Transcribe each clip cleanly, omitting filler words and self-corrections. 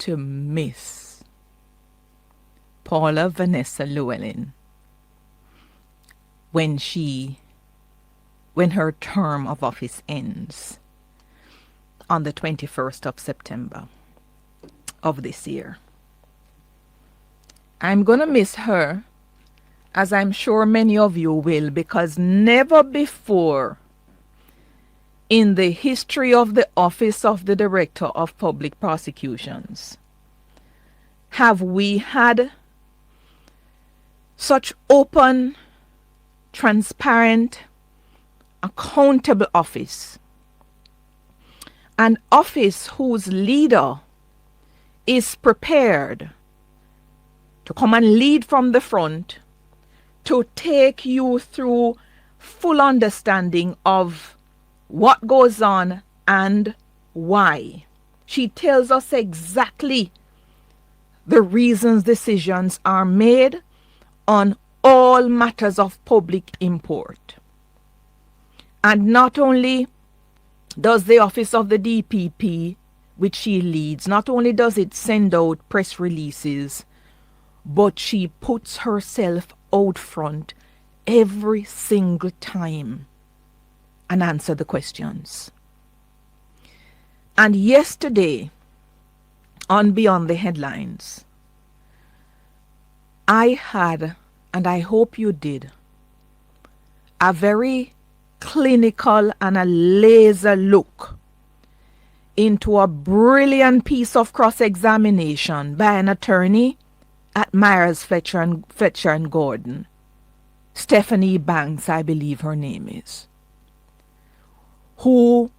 to Miss Paula Vanessa Llewellyn when her term of office ends on the 21st of September of this year. I'm going to miss her, as I'm sure many of you will, because never before in the history of the Office of the Director of Public Prosecutions have we had such open, transparent, accountable office. An office whose leader is prepared to come and lead from the front, to take you through full understanding of what goes on and why. She tells us exactly the reasons decisions are made on all matters of public import. And not only does the office of the DPP, which she leads, not only does it send out press releases, but she puts herself out front every single time and answer the questions. And yesterday, on Beyond the Headlines, I had, and I hope you did, a very clinical and a laser look into a brilliant piece of cross-examination by an attorney at Myers, Fletcher and Gordon, Stephanie Banks, I believe her name is, who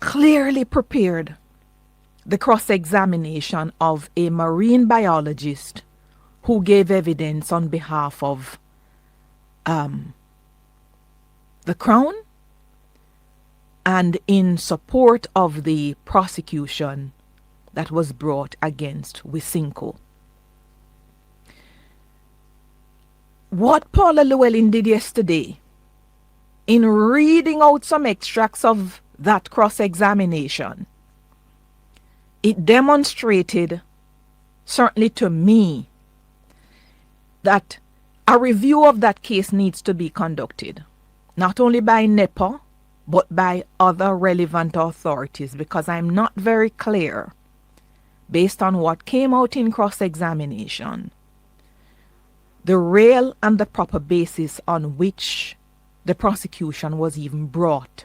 clearly prepared the cross-examination of a marine biologist who gave evidence on behalf of the Crown and in support of the prosecution that was brought against Wysinko. What Paula Llewellyn did yesterday in reading out some extracts of that cross-examination, it demonstrated, certainly to me, that a review of that case needs to be conducted, not only by NEPA, but by other relevant authorities, because I'm not very clear, based on what came out in cross-examination, the real and the proper basis on which the prosecution was even brought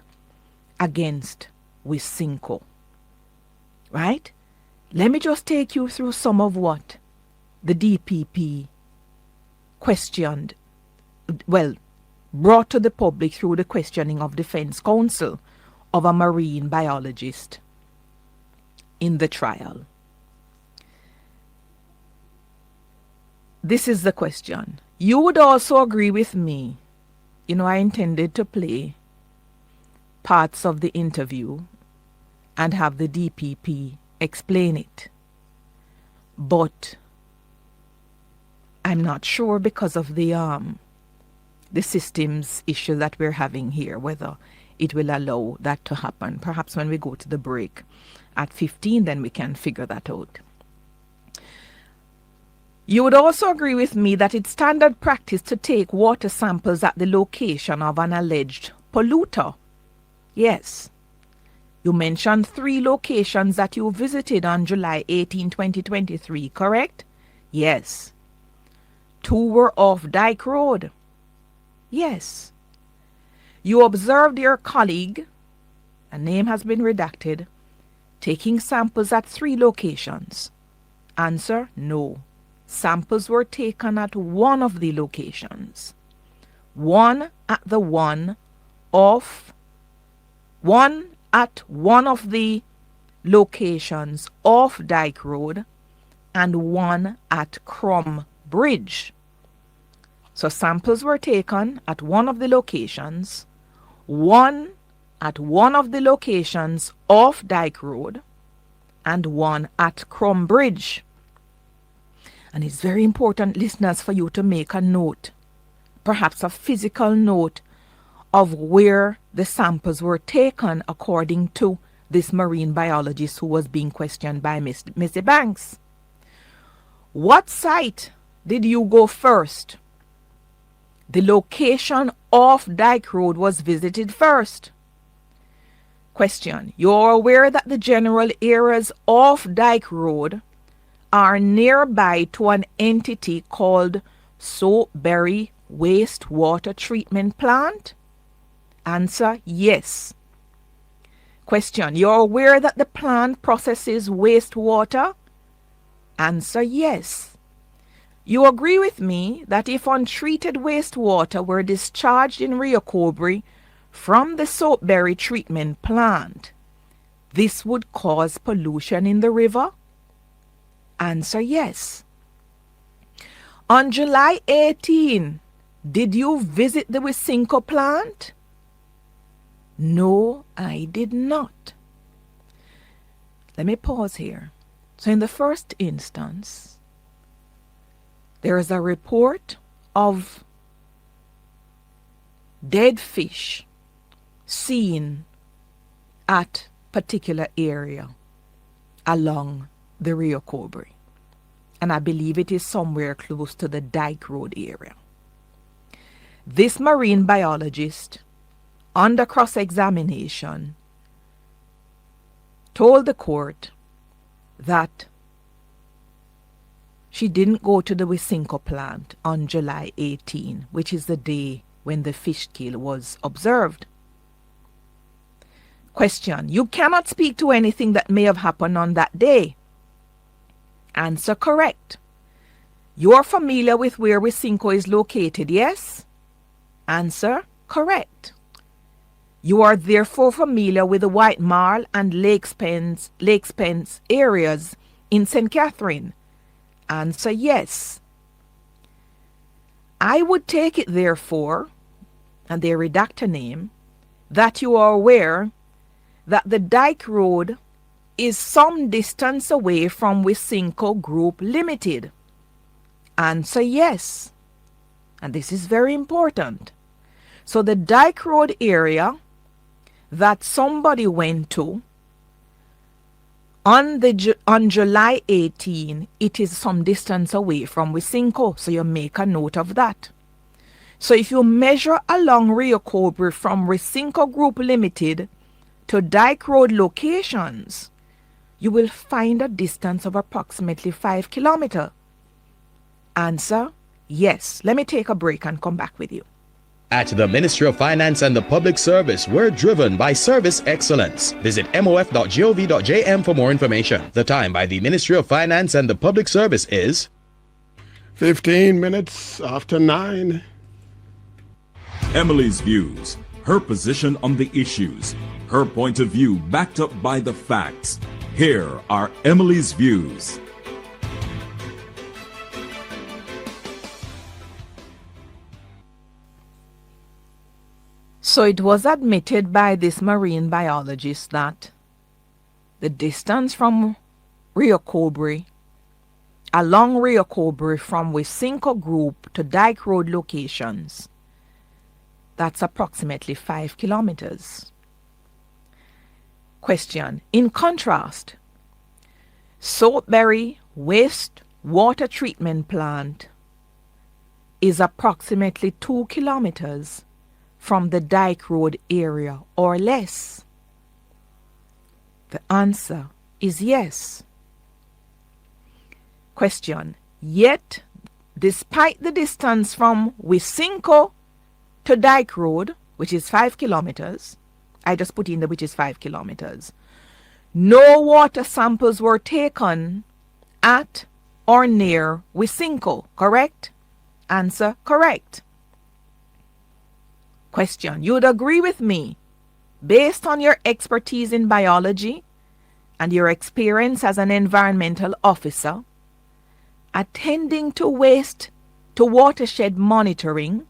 against Wysinko. Right? Let me just take you through some of what the DPP questioned, brought to the public through the questioning of defense counsel of a marine biologist in the trial. This is the question. You would also agree with me, I intended to play parts of the interview and have the DPP explain it. But I'm not sure, because of the systems issue that we're having here, whether it will allow that to happen. Perhaps when we go to the break at 15, then we can figure that out. You would also agree with me that it's standard practice to take water samples at the location of an alleged polluter. Yes. You mentioned 3 locations that you visited on July 18, 2023, correct? Yes. 2 were off Dyke Road. Yes. You observed your colleague, a name has been redacted, taking samples at 3 locations. Answer, no. Samples were taken at one of the locations. One at one of the locations off Dyke Road and one at Crum Bridge. So samples were taken at one of the locations, one at one of the locations off Dyke Road, and one at Crum Bridge. And it's very important, listeners, for you to make a note, perhaps a physical note, of where the samples were taken according to this marine biologist who was being questioned by Missy Banks. What site did you go first? The location of Dyke Road was visited first. Question. You're aware that the general areas of Dyke Road are nearby to an entity called Soapberry Wastewater Treatment Plant? Answer. Yes. Question. You're aware that the plant processes wastewater? Answer. Yes. You agree with me that if untreated wastewater were discharged in Rio Cobre from the Soapberry treatment plant, this would cause pollution in the river? Answer. Yes. On July 18, did you visit the Wisinko plant? No, I did not. Let me pause here. So in the first instance, there is a report of dead fish seen at particular area along the Rio Cobre. And I believe it is somewhere close to the Dyke Road area. This marine biologist, under cross-examination, told the court that she didn't go to the Wisinko plant on July 18, which is the day when the fish kill was observed. Question. You cannot speak to anything that may have happened on that day. Answer. Correct. You are familiar with where Wisinko is located, yes? Answer. Correct. You are therefore familiar with the White Marl and Lake Spence areas in St. Catherine? Answer. Yes. I would take it therefore, and they redact a name, that you are aware that the Dyke Road is some distance away from Wisinko Group Limited. Answer. Yes. And this is very important. So the Dyke Road area that somebody went to on July 18, it is some distance away from Wisinko. So you make a note of that. So if you measure along Rio Cobre from Wisinko Group Limited to Dyke Road locations, you will find a distance of approximately 5 kilometers. Answer. Yes. Let me take a break and come back with you. At the Ministry of Finance and the Public Service, we're driven by service excellence. Visit mof.gov.jm for more information. The time by the Ministry of Finance and the Public Service is 15 minutes after 9. Emily's views, her position on the issues, her point of view backed up by the facts. Here are Emily's views. So it was admitted by this marine biologist that the distance from Rio Cobre, along Rio Cobre from Wisinko Group to Dyke Road locations, that's approximately 5 kilometers. Question. In contrast, Soapberry Wastewater Treatment Plant is approximately 2 kilometers from the Dyke Road area or less. The answer is yes. Question. Yet, despite the distance from Wisinko to Dyke Road, which is 5 kilometers, I just put in the which is 5 kilometers, no water samples were taken at or near Wisinko, correct? Answer. Correct. Question. You would agree with me, based on your expertise in biology and your experience as an environmental officer, attending to waste to watershed monitoring,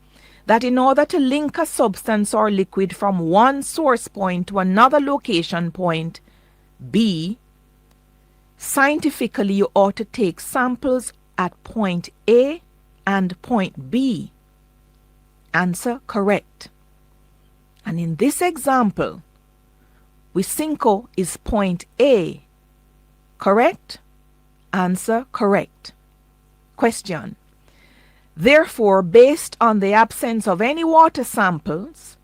that in order to link a substance or liquid from one source point to another location point B, scientifically you ought to take samples at point A and point B. Answer. Correct. And in this example, Wisinko is point A. Correct? Answer correct. Question. Therefore, based on the absence of any water samples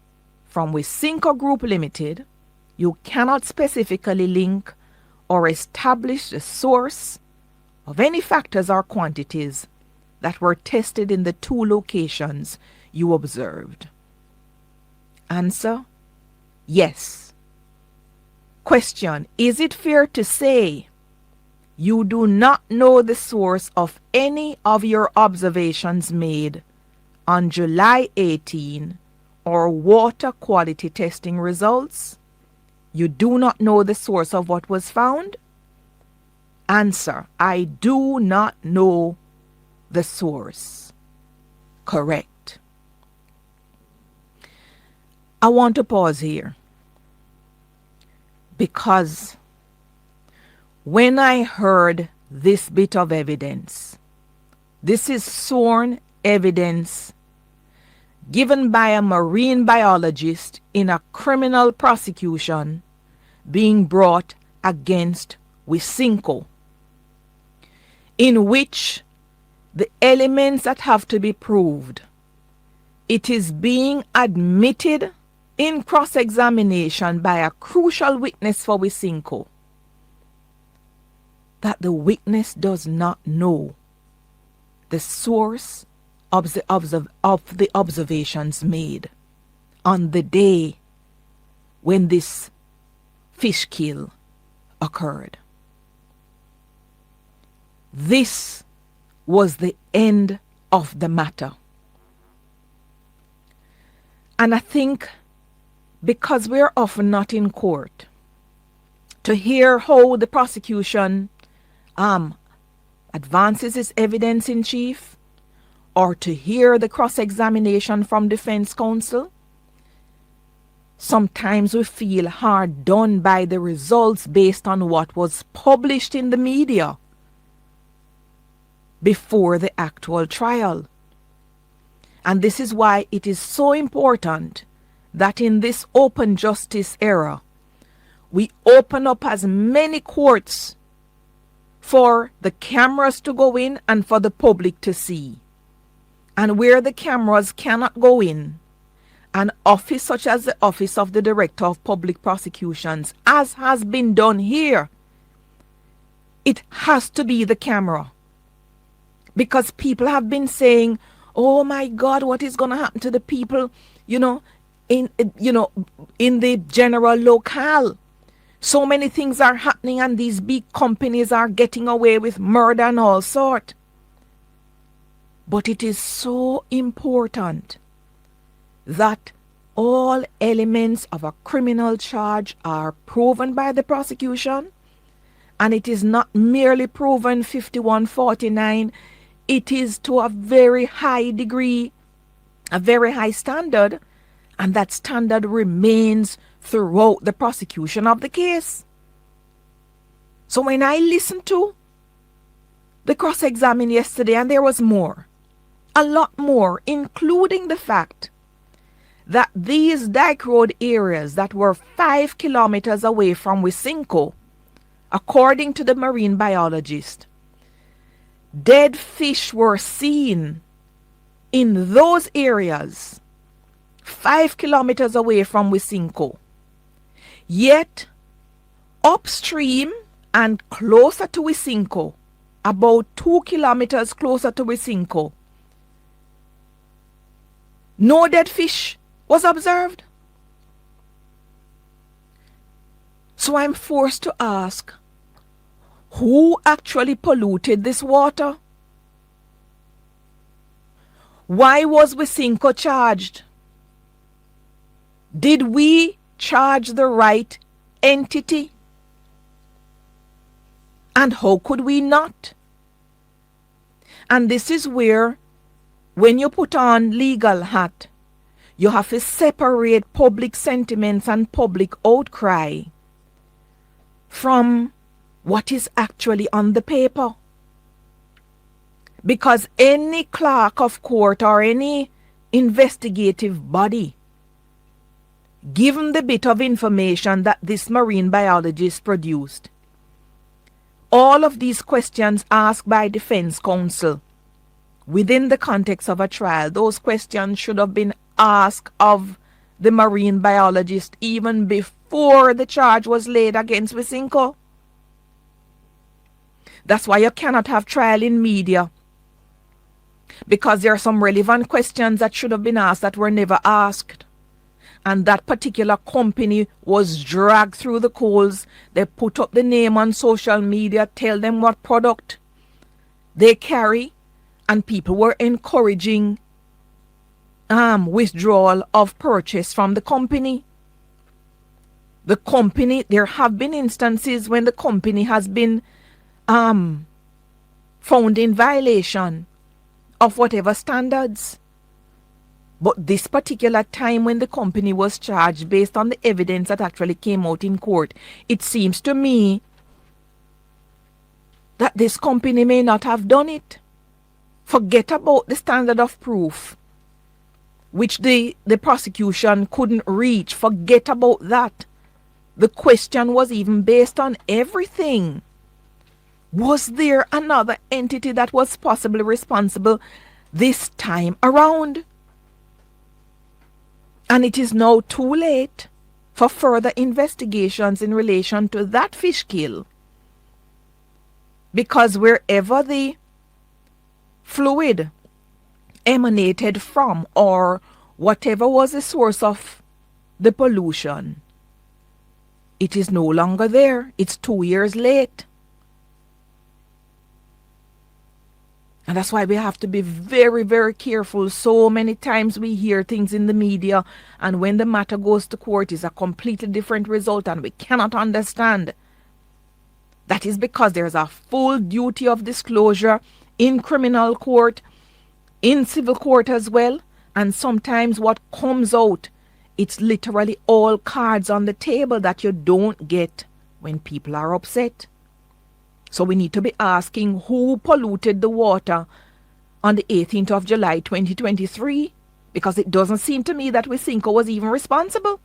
from Wisinko Group Limited, you cannot specifically link or establish the source of any factors or quantities that were tested in the two locations you observed. Answer, yes. Question, is it fair to say you do not know the source of any of your observations made on July 18 or water quality testing results? You do not know the source of what was found? Answer, I do not know the source. Correct. I want to pause here because when I heard this bit of evidence, this is sworn evidence given by a marine biologist in a criminal prosecution being brought against Wisinko, in which the elements that have to be proved, it is being admitted in cross-examination by a crucial witness for Wisinko that the witness does not know the source of the observations made on the day when this fish kill occurred. This was the end of the matter. And I think because we're often not in court to hear how the prosecution advances its evidence in chief, or to hear the cross-examination from defense counsel, sometimes we feel hard done by the results based on what was published in the media before the actual trial. And this is why it is so important that in this open justice era, we open up as many courts for the cameras to go in and for the public to see. And where the cameras cannot go in, an office such as the Office of the Director of Public Prosecutions, as has been done here, it has to be the camera. Because people have been saying, oh my God, what is going to happen to the people, in the general locale? So many things are happening and these big companies are getting away with murder and all sort. But it is so important that all elements of a criminal charge are proven by the prosecution, and it is not merely proven 5149, it is to a very high degree, a very high standard, and that standard remains throughout the prosecution of the case. So when I listened to the cross-examine yesterday, and there was more, a lot more, including the fact that these Dyke Road areas that were 5 kilometers away from Wisinko, according to the marine biologist, dead fish were seen in those areas 5 kilometers away from Wisinko. Yet, upstream and closer to Wisinko, about 2 kilometers closer to Wisinko, no dead fish was observed. So I'm forced to ask, who actually polluted this water? Why was Wisinko charged? Did we charge the right entity? And how could we not? And this is where, when you put on legal hat, you have to separate public sentiments and public outcry from what is actually on the paper. Because any clerk of court or any investigative body given the bit of information that this marine biologist produced, all of these questions asked by defense counsel within the context of a trial, those questions should have been asked of the marine biologist even before the charge was laid against Wisinko. That's why you cannot have trial in media, because there are some relevant questions that should have been asked that were never asked. And that particular company was dragged through the coals. They put up the name on social media, tell them what product they carry, and people were encouraging withdrawal of purchase from the company. The company, there have been instances when the company has been found in violation of whatever standards. But this particular time when the company was charged based on the evidence that actually came out in court, it seems to me that this company may not have done it. Forget about the standard of proof, which the prosecution couldn't reach. Forget about that. The question was even based on everything. Was there another entity that was possibly responsible this time around? And it is now too late for further investigations in relation to that fish kill, because wherever the fluid emanated from, or whatever was the source of the pollution, it is no longer there. It's 2 years late. And that's why we have to be very, very careful. So many times we hear things in the media, and when the matter goes to court, it's a completely different result, and we cannot understand. That is because there's a full duty of disclosure in criminal court, in civil court as well. And sometimes what comes out, it's literally all cards on the table that you don't get when people are upset. So we need to be asking who polluted the water on the 18th of July 2023, because it doesn't seem to me that Wisinko was even responsible.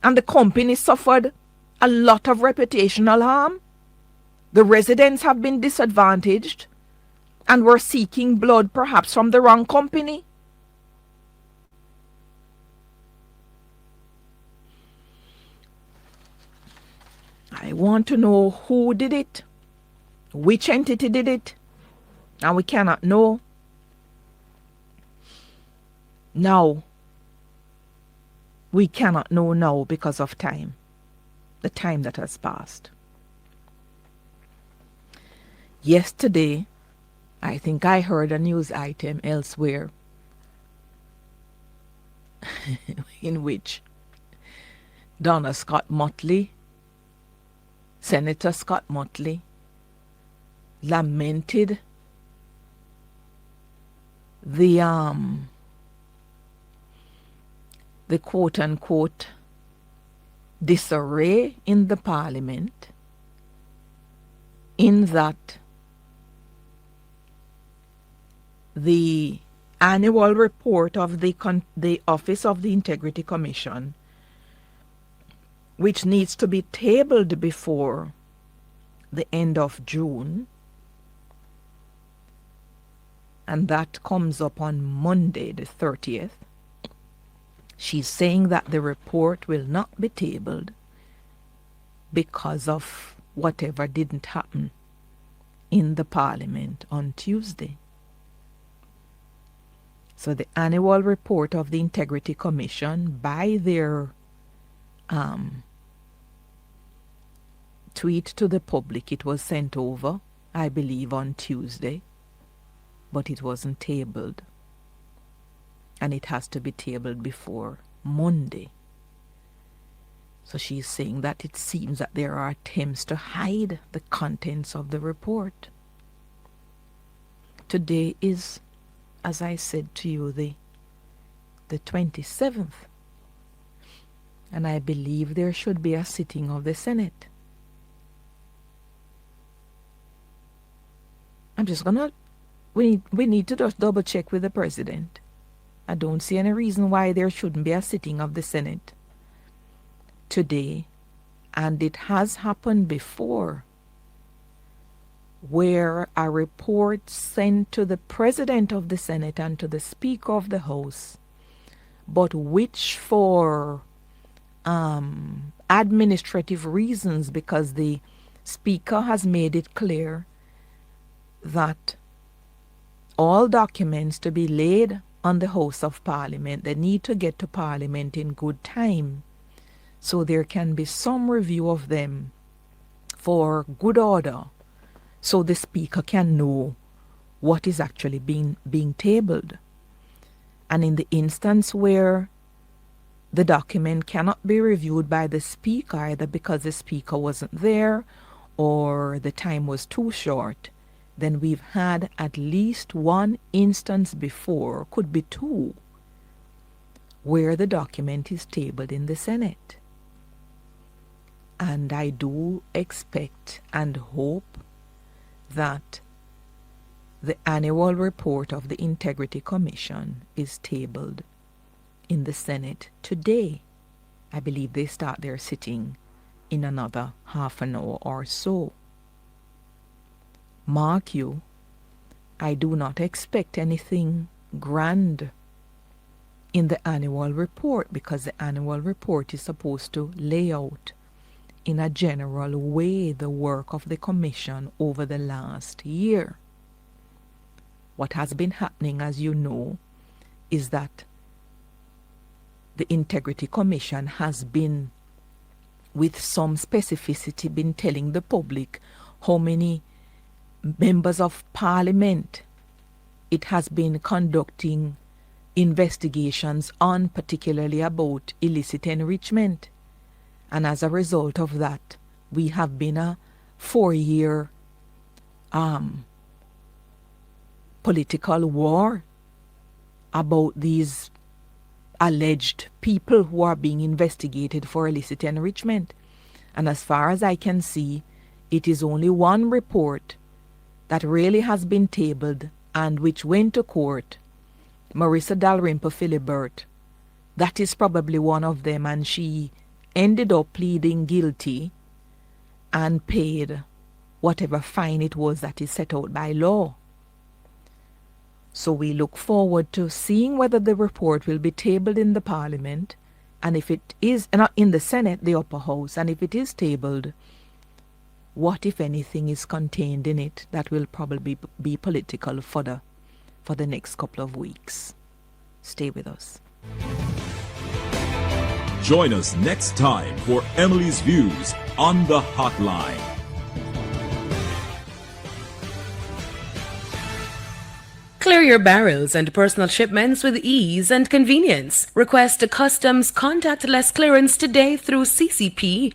And the company suffered a lot of reputational harm. The residents have been disadvantaged and were seeking blood perhaps from the wrong company. I want to know who did it, which entity did it, and we cannot know. Now, we cannot know now because of time, the time that has passed. Yesterday, I think I heard a news item elsewhere in which Donna Scott Motley, Senator Scott Motley, lamented the quote-unquote disarray in the parliament, in that the annual report of the Office of the Integrity Commission, which needs to be tabled before the end of June, and that comes up on Monday the 30th. She's saying that the report will not be tabled because of whatever didn't happen in the Parliament on Tuesday. So the annual report of the Integrity Commission, by their tweet to the public, it was sent over, I believe, on Tuesday, but it wasn't tabled. And it has to be tabled before Monday. So she's saying that it seems that there are attempts to hide the contents of the report. Today is, as I said to you, the 27th. And I believe there should be a sitting of the Senate. I'm just gonna, we need to just double check with the president I don't see any reason why there shouldn't be a sitting of the Senate today. And it has happened before, where a report sent to the President of the Senate and to the Speaker of the House, but which for administrative reasons, because the Speaker has made it clear that all documents to be laid on the House of Parliament, they need to get to Parliament in good time, so there can be some review of them for good order, so the Speaker can know what is actually being tabled. And in the instance where the document cannot be reviewed by the Speaker, either because the Speaker wasn't there or the time was too short, then we've had at least one instance before, could be two, where the document is tabled in the Senate. And I do expect and hope that the annual report of the Integrity Commission is tabled in the Senate today. I believe they start their sitting in another half an hour or so. Mark you, I do not expect anything grand in the annual report, because the annual report is supposed to lay out in a general way the work of the Commission over the last year. What has been happening, as you know, is that the Integrity Commission has been, with some specificity, been telling the public how many members of Parliament it has been conducting investigations on, particularly about illicit enrichment. And as a result of that, we have been a 4-year political war about these alleged people who are being investigated for illicit enrichment. And as far as I can see, it is only one report that really has been tabled and which went to court, Marissa Dalrymple Philibert. That is probably one of them, and she ended up pleading guilty and paid whatever fine it was that is set out by law. So we look forward to seeing whether the report will be tabled in the Parliament, and if it is not in the Senate, the upper house, and if it is tabled, what, if anything, is contained in it that will probably be political for the next couple of weeks. Stay with us. Join us next time for Emily's Views on the Hotline. Clear your barrels and personal shipments with ease and convenience. Request a customs contactless clearance today through ccp@jca.gov.